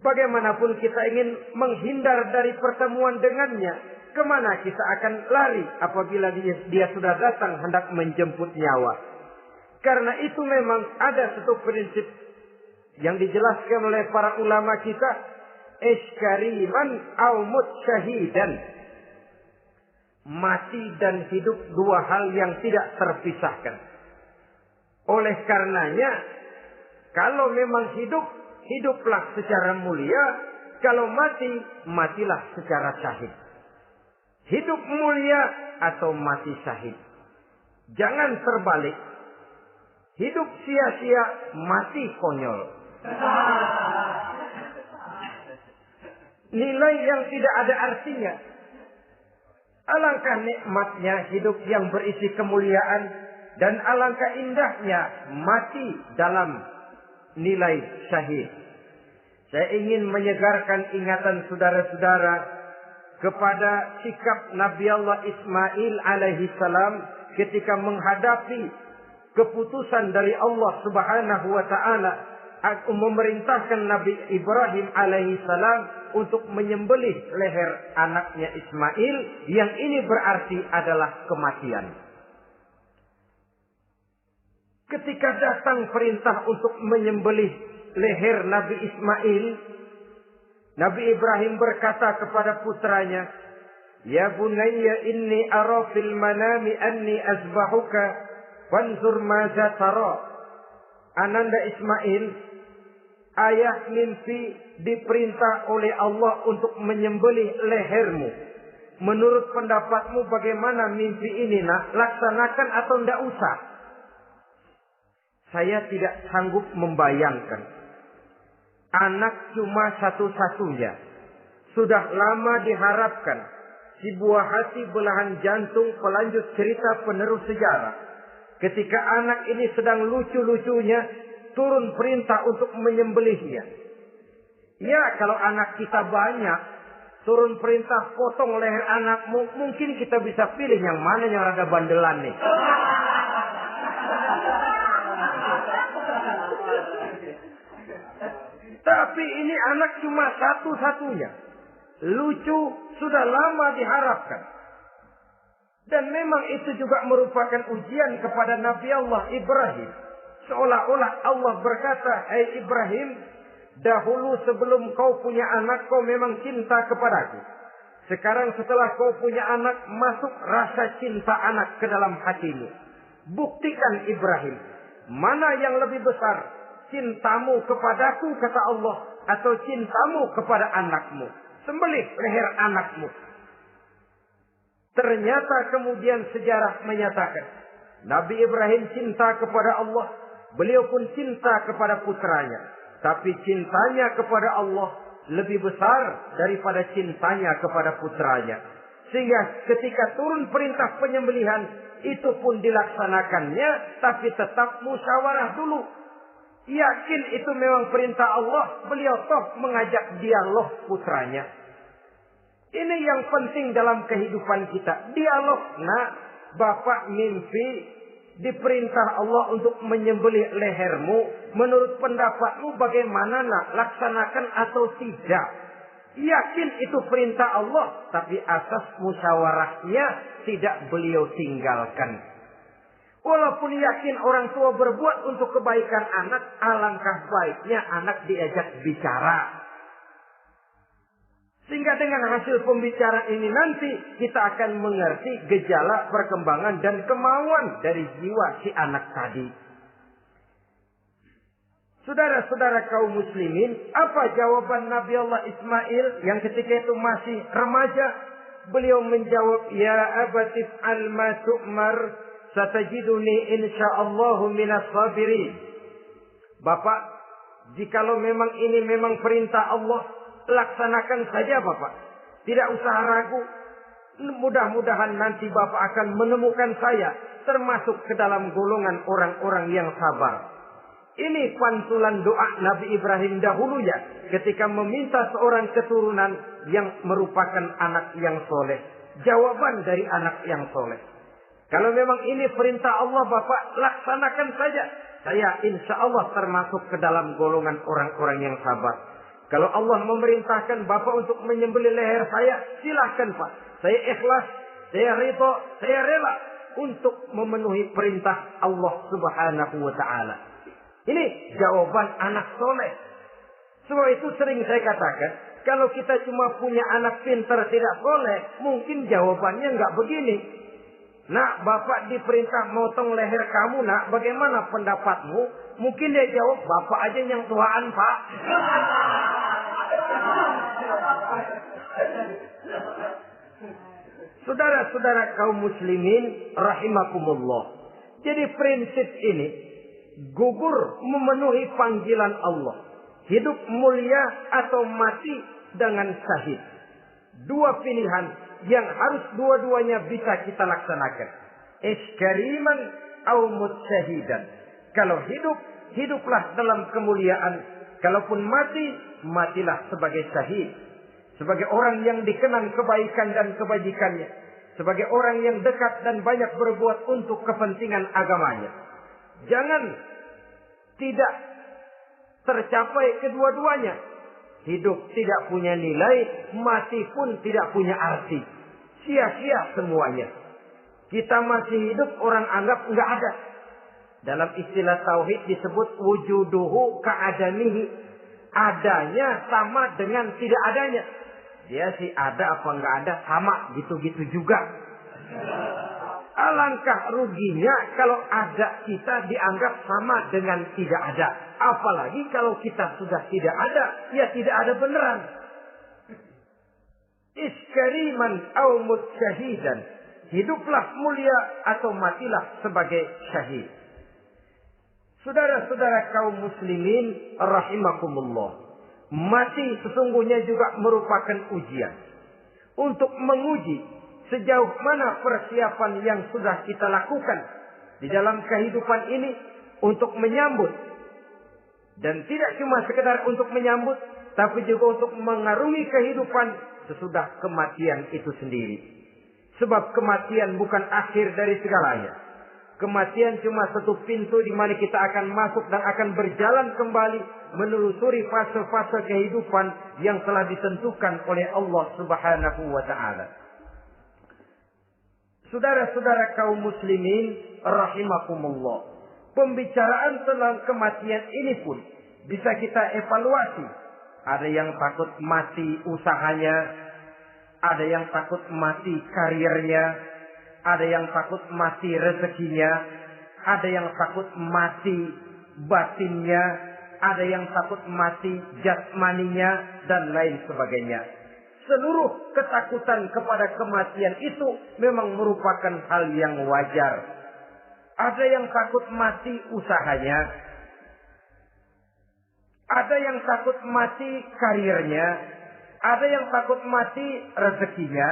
[SPEAKER 1] Bagaimanapun kita ingin menghindar dari pertemuan dengannya, kemana kita akan lari apabila dia sudah datang hendak menjemput nyawa? Karena itu memang ada satu prinsip yang dijelaskan oleh para ulama kita, iskariman au mut syahidan. Mati dan hidup dua hal yang tidak terpisahkan. Oleh karenanya, kalau memang hidup, hiduplah secara mulia. Kalau mati, matilah secara syahid. Hidup mulia atau mati syahid. Jangan terbalik. Hidup sia-sia, mati konyol. Nilai yang tidak ada artinya. Alangkah nikmatnya hidup yang berisi kemuliaan, dan alangkah indahnya mati dalam nilai syahid. Saya ingin menyegarkan ingatan saudara-saudara kepada sikap Nabi Allah Ismail alaihi salam ketika menghadapi keputusan dari Allah Subhanahu wa taala memerintahkan Nabi Ibrahim alaihi salam untuk menyembelih leher anaknya Ismail, yang ini berarti adalah kematian. Ketika datang perintah untuk menyembelih leher Nabi Ismail, Nabi Ibrahim berkata kepada putranya, "Ya bunayya inni ara fil manami anni azbahuka fanzur madza tara." Ananda Ismail, ayah mimpi diperintah oleh Allah untuk menyembelih lehermu. Menurut pendapatmu bagaimana mimpi ini, nak? Laksanakan atau tidak usah? Saya tidak sanggup membayangkan. Anak cuma satu-satunya. Sudah lama diharapkan. Si buah hati belahan jantung pelanjut cerita penerus sejarah. ketika anak ini sedang lucu-lucunya, turun perintah untuk menyembelihnya. Ya, kalau anak kita banyak, turun perintah potong leher anakmu, mungkin kita bisa pilih yang mana yang rada bandelan nih. Tapi ini anak cuma satu-satunya. Lucu sudah lama diharapkan. Dan memang itu juga merupakan ujian kepada Nabi Allah Ibrahim. Seolah-olah Allah berkata, "Hai Ibrahim, dahulu sebelum kau punya anak, kau memang cinta kepadaku. Sekarang setelah kau punya anak, masuk rasa cinta anak ke dalam hatimu. Buktikan Ibrahim, mana yang lebih besar, cintamu kepadaku, kata Allah, atau cintamu kepada anakmu. Sembelih leher anakmu." Ternyata kemudian sejarah menyatakan, Nabi Ibrahim cinta kepada Allah, beliau pun cinta kepada putranya. Tapi cintanya kepada Allah lebih besar daripada cintanya kepada putranya. Sehingga ketika turun perintah penyembelihan, itu pun dilaksanakannya, tapi tetap musyawarah dulu. Yakin itu memang perintah Allah, beliau toh mengajak dialog putranya. Ini yang penting dalam kehidupan kita. Dialog. Nah, bapak mimpi diperintah Allah untuk menyembelih lehermu. Menurut pendapatmu bagaimana nak? Laksanakan atau tidak? Yakin itu perintah Allah. Tapi asas musyawarahnya tidak beliau tinggalkan. Walaupun yakin orang tua berbuat untuk kebaikan anak, alangkah baiknya anak diajak bicara. Sehingga dengan hasil pembicaraan ini nanti kita akan mengerti gejala perkembangan dan kemauan dari jiwa si anak tadi. Saudara-saudara kaum muslimin, apa jawaban Nabi Allah Ismail yang ketika itu masih remaja? Beliau menjawab, "Ya abatif al-ma tu'mar, satajiduni insyaallahu minas sabirin." Bapak, jikalau memang ini memang perintah Allah, laksanakan saja Bapak. Tidak usah ragu. Mudah-mudahan nanti Bapak akan menemukan saya termasuk ke dalam golongan orang-orang yang sabar. Ini pantulan doa Nabi Ibrahim dahulu ya, ketika meminta seorang keturunan yang merupakan anak yang soleh. Jawaban dari anak yang soleh. Kalau memang ini perintah Allah Bapak, laksanakan saja. Saya insya Allah termasuk ke dalam golongan orang-orang yang sabar. Kalau Allah memerintahkan Bapak untuk menyembelih leher saya, silahkan Pak. Saya ikhlas, saya ridho, saya rela untuk memenuhi perintah Allah Subhanahu wa Ta'ala. Ini jawaban anak soleh. Sebab itu sering saya katakan, kalau kita cuma punya anak pintar tidak soleh, mungkin jawabannya nggak begini. Nak, Bapak diperintah motong leher kamu, nak, bagaimana pendapatmu? Mungkin dia jawab, Bapak aja yang tuaan, Pak. Saudara-saudara kaum muslimin rahimakumullah. Jadi prinsip ini gugur memenuhi panggilan Allah. Hidup mulia atau mati dengan syahid. Dua pilihan yang harus dua-duanya bisa kita laksanakan. Iskariman au mutsyahidan. Kalau hidup, hiduplah dalam kemuliaan. Kalaupun mati, matilah sebagai syahid. Sebagai orang yang dikenang kebaikan dan kebajikannya. Sebagai orang yang dekat dan banyak berbuat untuk kepentingan agamanya. Jangan tidak tercapai kedua-duanya. Hidup tidak punya nilai, mati pun tidak punya arti. Sia-sia semuanya. Kita masih hidup, orang anggap enggak ada. Dalam istilah tauhid disebut wujuduhu ka'adamihi. Adanya sama dengan tidak adanya. Dia sih ada apa enggak ada, sama gitu-gitu juga. Alangkah ruginya kalau ada kita dianggap sama dengan tidak ada. Apalagi kalau kita sudah tidak ada, ya tidak ada beneran. Iskariman au mutsyahidan. Hiduplah mulia atau matilah sebagai syahid. Saudara-saudara kaum muslimin rahimakumullah. Mati sesungguhnya juga merupakan ujian. Untuk menguji sejauh mana persiapan yang sudah kita lakukan di dalam kehidupan ini untuk menyambut. Dan tidak cuma sekedar untuk menyambut, tapi juga untuk mengarungi kehidupan sesudah kematian itu sendiri. Sebab kematian bukan akhir dari segalanya. Kematian cuma satu pintu di mana kita akan masuk dan akan berjalan kembali menelusuri fase-fase kehidupan yang telah ditentukan oleh Allah Subhanahu wa taala. Saudara-saudara kaum muslimin rahimakumullah. Pembicaraan tentang kematian ini pun bisa kita evaluasi. Ada yang takut mati usahanya, ada yang takut mati karirnya, ada yang takut mati rezekinya, ada yang takut mati batinnya, ada yang takut mati jasmaninya, dan lain sebagainya. Seluruh ketakutan kepada kematian itu memang merupakan hal yang wajar. Ada yang takut mati usahanya, ada yang takut mati karirnya, ada yang takut mati rezekinya.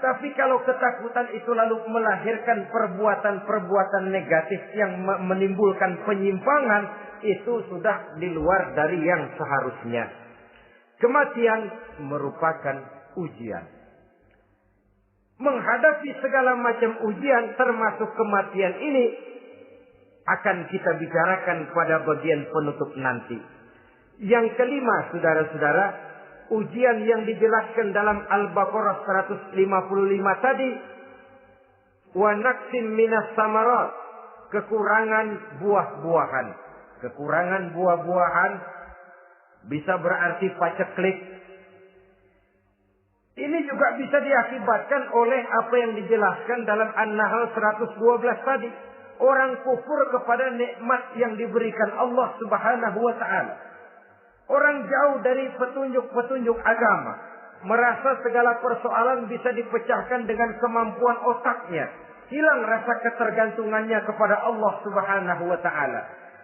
[SPEAKER 1] Tapi kalau ketakutan itu lalu melahirkan perbuatan-perbuatan negatif yang menimbulkan penyimpangan, itu sudah di luar dari yang seharusnya. Kematian merupakan ujian. Menghadapi segala macam ujian termasuk kematian ini akan kita bicarakan pada bagian penutup nanti. Yang kelima, saudara-saudara, ujian yang dijelaskan dalam Al-Baqarah 155 tadi, wa naqsim minas samarat, kekurangan buah-buahan. Kekurangan buah-buahan bisa berarti paceklik. Ini juga bisa diakibatkan oleh apa yang dijelaskan dalam An-Nahl 112 tadi. Orang kufur kepada nikmat yang diberikan Allah Subhanahu wa taala. Orang jauh dari petunjuk-petunjuk agama. Merasa segala persoalan bisa dipecahkan dengan kemampuan otaknya. Hilang rasa ketergantungannya kepada Allah Subhanahu wa ta'ala.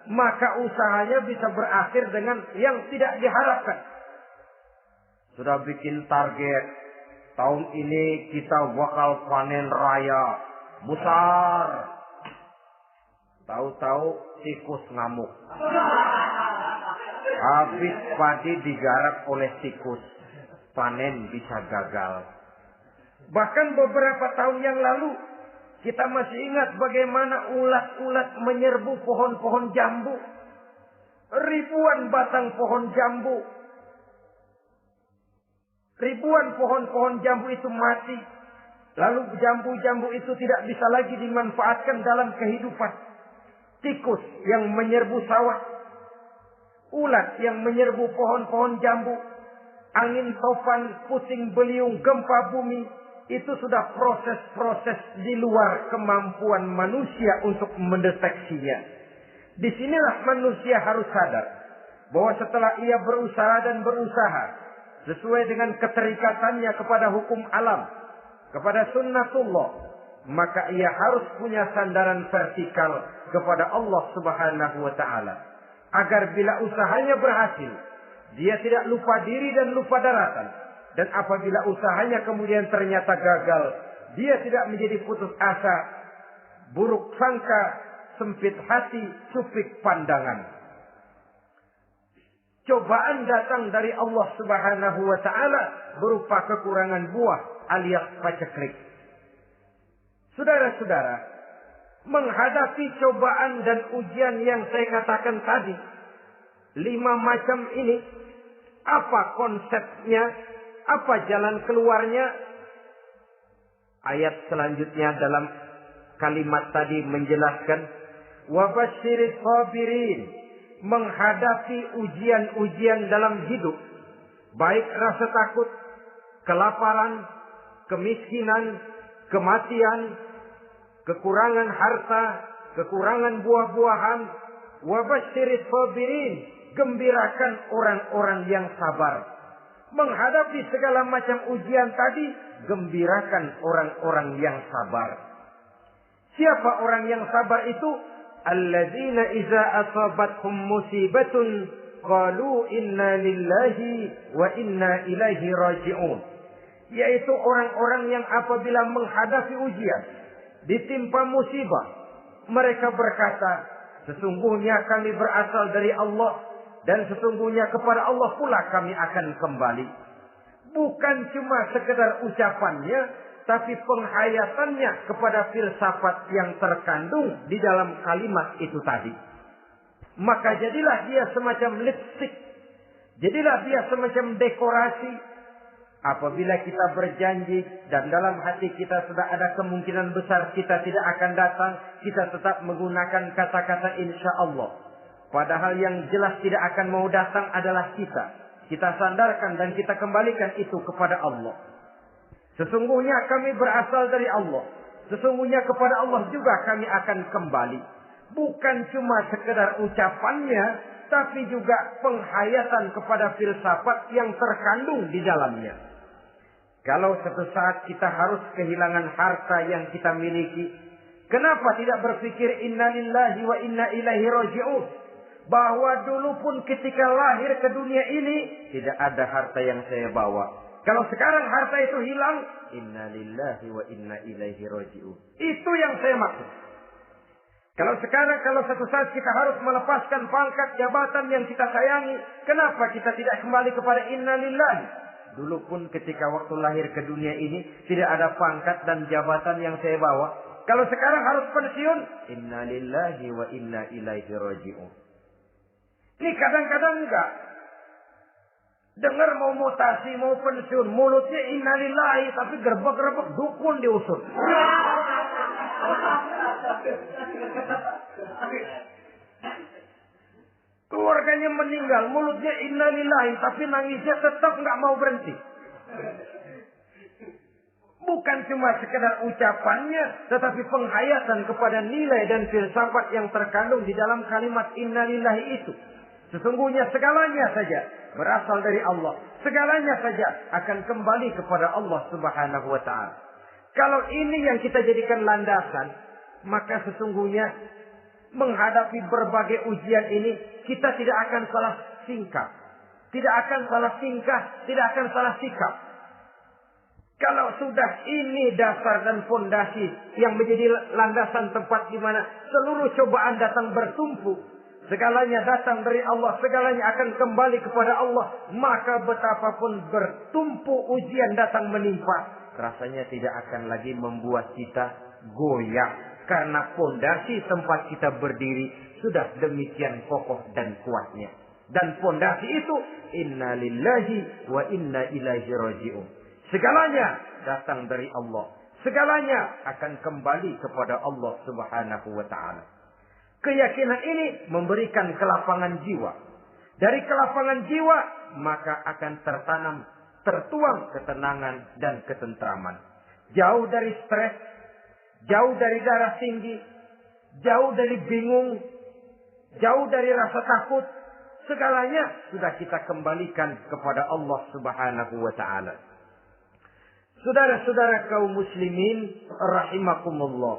[SPEAKER 1] Maka usahanya bisa berakhir dengan yang tidak diharapkan. Sudah bikin target. Tahun ini kita bakal panen raya. Besar. Tahu-tahu tikus ngamuk. Habis padi digarap oleh tikus, panen bisa gagal. Bahkan beberapa tahun yang lalu, kita masih ingat bagaimana ulat-ulat menyerbu pohon-pohon jambu. Ribuan batang pohon jambu. Ribuan pohon-pohon jambu itu mati. Lalu jambu-jambu itu tidak bisa lagi dimanfaatkan dalam kehidupan. Tikus yang menyerbu sawah. Ulat yang menyerbu pohon-pohon jambu, angin topan, puting beliung, gempa bumi, itu sudah proses-proses di luar kemampuan manusia untuk mendeteksinya. Disinilah manusia harus sadar bahwa setelah ia berusaha dan berusaha sesuai dengan keterikatannya kepada hukum alam, kepada sunnatullah, maka ia harus punya sandaran vertikal kepada Allah Subhanahu wa ta'ala. Agar bila usahanya berhasil, dia tidak lupa diri dan lupa daratan. Dan apabila usahanya kemudian ternyata gagal, dia tidak menjadi putus asa, buruk sangka, sempit hati, sempit pandangan. Cobaan datang dari Allah Subhanahu wa ta'ala berupa kekurangan buah alias paceklik. Saudara-saudara, menghadapi cobaan dan ujian yang saya katakan tadi, 5 macam ini, apa konsepnya, apa jalan keluarnya? Ayat selanjutnya dalam kalimat tadi menjelaskan, wa basyiris sabirin, menghadapi ujian-ujian dalam hidup, baik rasa takut, kelaparan, kemiskinan, kematian, kekurangan harta, kekurangan buah-buahan, wa basyiris sabirin, gembirakan orang-orang yang sabar. Menghadapi segala macam ujian tadi, gembirakan orang-orang yang sabar. Siapa orang yang sabar itu? Alladzina iza asabathum musibatun qalu inna lillahi wa inna ilaihi raji'un. Yaitu orang-orang yang apabila menghadapi ujian, ditimpa musibah, Mereka berkata, sesungguhnya kami berasal dari Allah dan sesungguhnya kepada Allah pula kami akan kembali. Bukan cuma sekedar ucapannya, tapi penghayatannya kepada filsafat yang terkandung di dalam kalimat itu tadi. Maka jadilah dia semacam lipstick. Jadilah dia semacam dekorasi. Apabila kita berjanji dan dalam hati kita sudah ada kemungkinan besar kita tidak akan datang, kita tetap menggunakan kata-kata insya Allah. Padahal yang jelas tidak akan mau datang adalah kita. Kita sandarkan dan kita kembalikan itu kepada Allah. Sesungguhnya kami berasal dari Allah. Sesungguhnya kepada Allah juga kami akan kembali. Bukan cuma sekedar ucapannya, tapi juga penghayatan kepada filsafat yang terkandung di dalamnya. Kalau suatu saat kita harus kehilangan harta yang kita miliki, kenapa tidak berpikir inna lillahi wa inna ilaihi raji'un? Bahwa dulu pun ketika lahir ke dunia ini, tidak ada harta yang saya bawa. Kalau sekarang harta itu hilang, inna lillahi wa inna ilaihi raji'un. Itu yang saya maksud. Kalau sekarang, kalau suatu saat kita harus melepaskan pangkat jabatan yang kita sayangi, kenapa kita tidak kembali kepada inna lillahi? Dulu pun ketika waktu lahir ke dunia ini, tidak ada pangkat dan jabatan yang saya bawa. Kalau sekarang harus pensiun, inna lillahi wa inna ilaihi raji'un. Ini kadang-kadang enggak. Dengar mau mutasi, mau pensiun, mulutnya inna lillahi, tapi gerbek-gerbek dukun diusut. Keluarganya meninggal, mulutnya inna lillahi, tapi nangisnya tetap nggak mau berhenti. Bukan cuma sekedar ucapannya, tetapi penghayatan kepada nilai dan filsafat yang terkandung di dalam kalimat inna lillahi itu. Sesungguhnya segalanya saja berasal dari Allah. Segalanya saja akan kembali kepada Allah Subhanahu wa ta'ala. Kalau ini yang kita jadikan landasan, maka sesungguhnya menghadapi berbagai ujian ini, kita tidak akan salah tingkah. Tidak akan salah tingkah, tidak akan salah sikap. Kalau sudah ini dasar dan fondasi yang menjadi landasan tempat di mana seluruh cobaan datang bertumpu, segalanya datang dari Allah, segalanya akan kembali kepada Allah, maka betapapun bertumpu ujian datang menimpa, rasanya tidak akan lagi membuat kita goyah. Karena fondasi tempat kita berdiri sudah demikian kokoh dan kuatnya. Dan fondasi itu inna lillahi wa inna ilaihi raji'un. Segalanya datang dari Allah. Segalanya akan kembali kepada Allah Subhanahu wa ta'ala. Keyakinan ini memberikan kelapangan jiwa. Dari kelapangan jiwa maka akan tertuang ketenangan dan ketentraman. Jauh dari stres, jauh dari darah tinggi, jauh dari bingung, jauh dari rasa takut. Segalanya sudah kita kembalikan kepada Allah Subhanahu wa ta'ala. Saudara-saudara kaum muslimin rahimakumullah.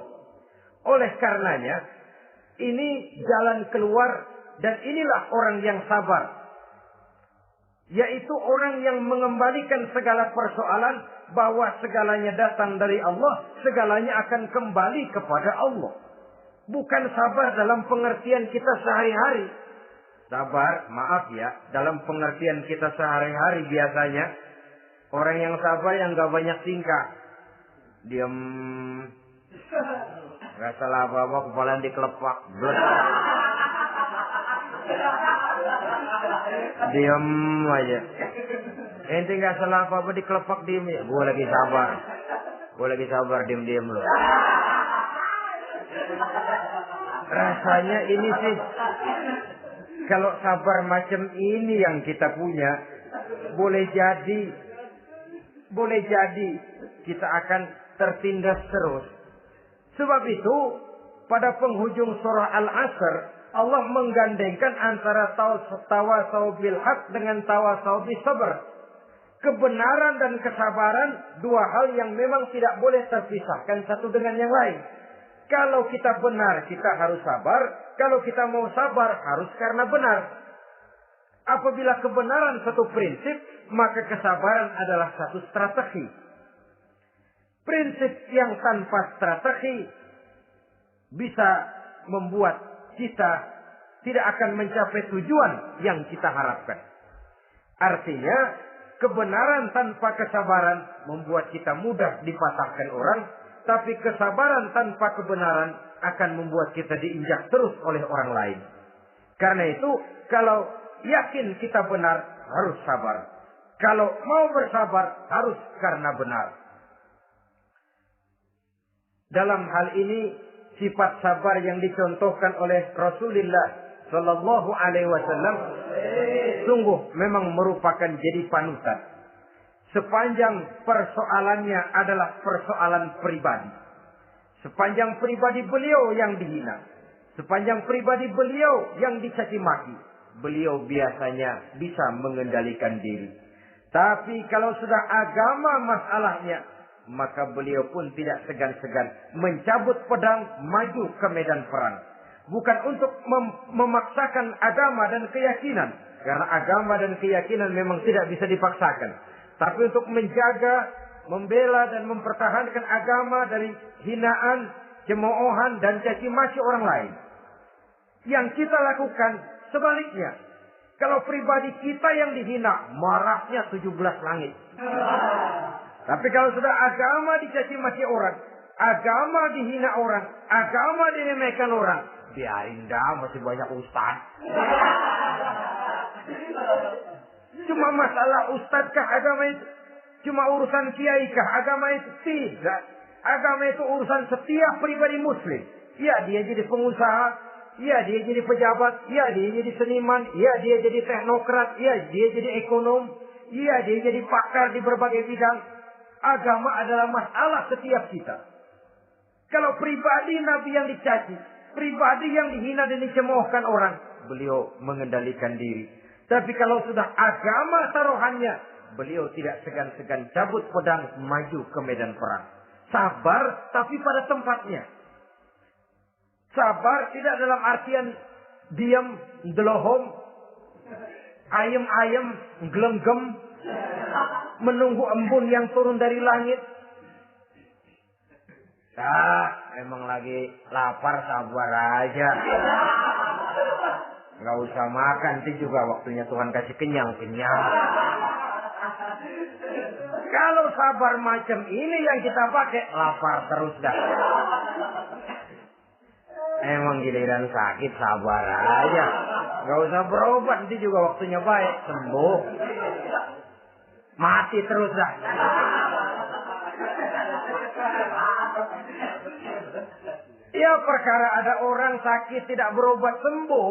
[SPEAKER 1] Oleh karenanya, ini jalan keluar dan inilah orang yang sabar. Yaitu orang yang mengembalikan segala persoalan bahwa segalanya datang dari Allah, segalanya akan kembali kepada Allah. Bukan sabar dalam pengertian kita sehari-hari. Sabar, maaf ya, dalam pengertian kita sehari-hari biasanya orang yang sabar yang gak banyak tingkah. Diam, gak salah apa-apa, kepala dikelepak. Diam aja. Ente gak salah apa-apa dikelepak, diem ya. Gue lagi sabar. Gue lagi sabar, diem-diem loh. Rasanya ini sih, kalau sabar macam ini yang kita punya, boleh jadi kita akan tertindas terus. Sebab itu, pada penghujung surah Al-Asr, Allah menggandengkan antara tawasau bil haq dengan tawasau bis sabr. Kebenaran dan kesabaran, dua hal yang memang tidak boleh terpisahkan satu dengan yang lain. Kalau kita benar, kita harus sabar. Kalau kita mau sabar, harus karena benar. Apabila kebenaran satu prinsip, maka kesabaran adalah satu strategi. Prinsip yang tanpa strategi bisa membuat kita tidak akan mencapai tujuan yang kita harapkan. Artinya, kebenaran tanpa kesabaran membuat kita mudah dipatahkan orang, tapi kesabaran tanpa kebenaran akan membuat kita diinjak terus oleh orang lain. Karena itu, kalau yakin kita benar, harus sabar. Kalau mau bersabar, harus karena benar. Dalam hal ini, sifat sabar yang dicontohkan oleh Rasulullah Sallallahu Alaihi Wasallam sungguh memang merupakan jadi panutan. Sepanjang persoalannya adalah persoalan pribadi. Sepanjang pribadi beliau yang dihina, sepanjang pribadi beliau yang dicaci maki, beliau biasanya bisa mengendalikan diri. Tapi kalau sudah agama masalahnya, maka beliau pun tidak segan-segan mencabut pedang maju ke medan perang. Bukan untuk memaksakan agama dan keyakinan, karena agama dan keyakinan memang tidak bisa dipaksakan. Tapi untuk menjaga, membela dan mempertahankan agama dari hinaan, cemoohan dan caci maki orang lain. Yang kita lakukan sebaliknya. Kalau pribadi kita yang dihina, marahnya 17 langit. Tapi kalau sudah agama dicaci maki orang, agama dihina orang, agama diremehkan orang, biarin dah, masih banyak ustaz. Cuma masalah ustadzkah agama itu? Cuma urusan kiaikah agama itu? Tidak. Agama itu urusan setiap pribadi muslim. Ya, dia jadi pengusaha. Ya, dia jadi pejabat. Ya, dia jadi seniman. Ya, dia jadi teknokrat. Ya, dia jadi ekonom. Ya, dia jadi pakar di berbagai bidang. Agama adalah masalah setiap kita. Kalau pribadi Nabi yang dicaci, pribadi yang dihina dan dicemoohkan orang, beliau mengendalikan diri. Tapi kalau sudah agama taruhannya, beliau tidak segan-segan cabut pedang maju ke medan perang. Sabar tapi pada tempatnya. Sabar tidak dalam artian diam, delohom, ayem-ayem, gelenggem, menunggu embun yang turun dari langit. Emang lagi lapar, sabar aja. Nggak usah makan, nanti juga waktunya Tuhan kasih kenyang-kenyang. Kalau sabar macam ini yang kita pakai, lapar terus dah. Emang giliran sakit, sabar aja. Nggak usah berobat, nanti juga waktunya baik, sembuh. Mati terus dah. Ya, perkara ada orang sakit tidak berobat sembuh,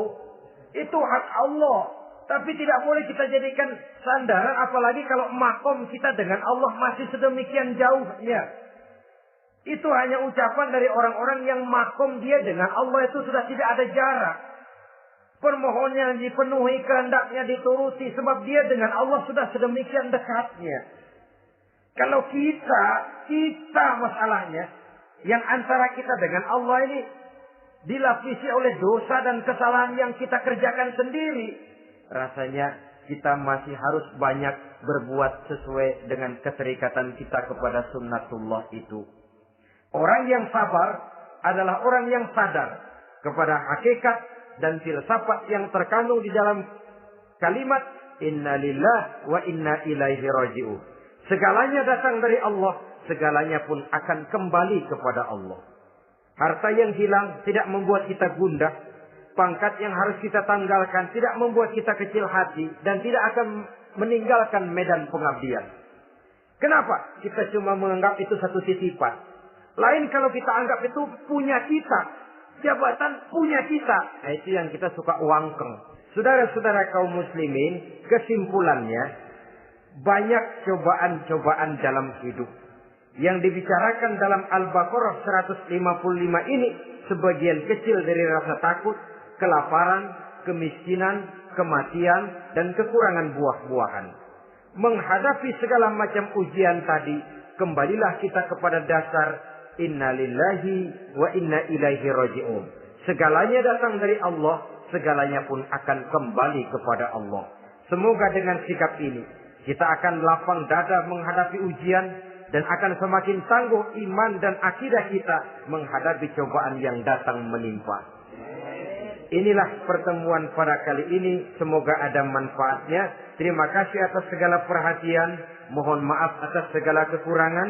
[SPEAKER 1] itu hak Allah. Tapi tidak boleh kita jadikan sandaran, apalagi kalau makom kita dengan Allah masih sedemikian jauhnya. Itu hanya ucapan dari orang-orang yang makom dia dengan Allah itu sudah tidak ada jarak. Permohonannya dipenuhi, kehendaknya dituruti, sebab dia dengan Allah sudah sedemikian dekatnya. Kalau kita masalahnya, yang antara kita dengan Allah ini dilapisi oleh dosa dan kesalahan yang kita kerjakan sendiri, rasanya kita masih harus banyak berbuat sesuai dengan keterikatan kita kepada sunnatullah itu. Orang yang sabar adalah orang yang sadar kepada hakikat dan filsafat yang terkandung di dalam kalimat inna lillah wa inna ilaihi raji'un. Segalanya datang dari Allah, segalanya pun akan kembali kepada Allah. Harta yang hilang tidak membuat kita gundah. Pangkat yang harus kita tanggalkan tidak membuat kita kecil hati. Dan tidak akan meninggalkan medan pengabdian. Kenapa? Kita cuma menganggap itu satu titipan. Lain kalau kita anggap itu punya kita. Jabatan punya kita. Nah, itu yang kita suka uangkeng. Saudara-saudara kaum muslimin, kesimpulannya, banyak cobaan-cobaan dalam hidup. Yang dibicarakan dalam Al-Baqarah 155 ini sebagian kecil dari rasa takut, kelaparan, kemiskinan, kematian, dan kekurangan buah-buahan. Menghadapi segala macam ujian tadi, kembalilah kita kepada dasar inna lillahi wa inna ilaihi raji'un. Segalanya datang dari Allah, segalanya pun akan kembali kepada Allah. Semoga dengan sikap ini, kita akan lapang dada menghadapi ujian, dan akan semakin tangguh iman dan akidah kita menghadapi cobaan yang datang menimpa. Inilah pertemuan pada kali ini. Semoga ada manfaatnya. Terima kasih atas segala perhatian. Mohon maaf atas segala kekurangan.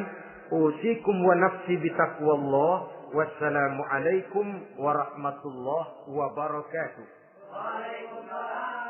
[SPEAKER 1] Usikum wa nafsi bitaqwallah. Wassalamualaikum warahmatullahi wabarakatuh. Waalaikumsalam.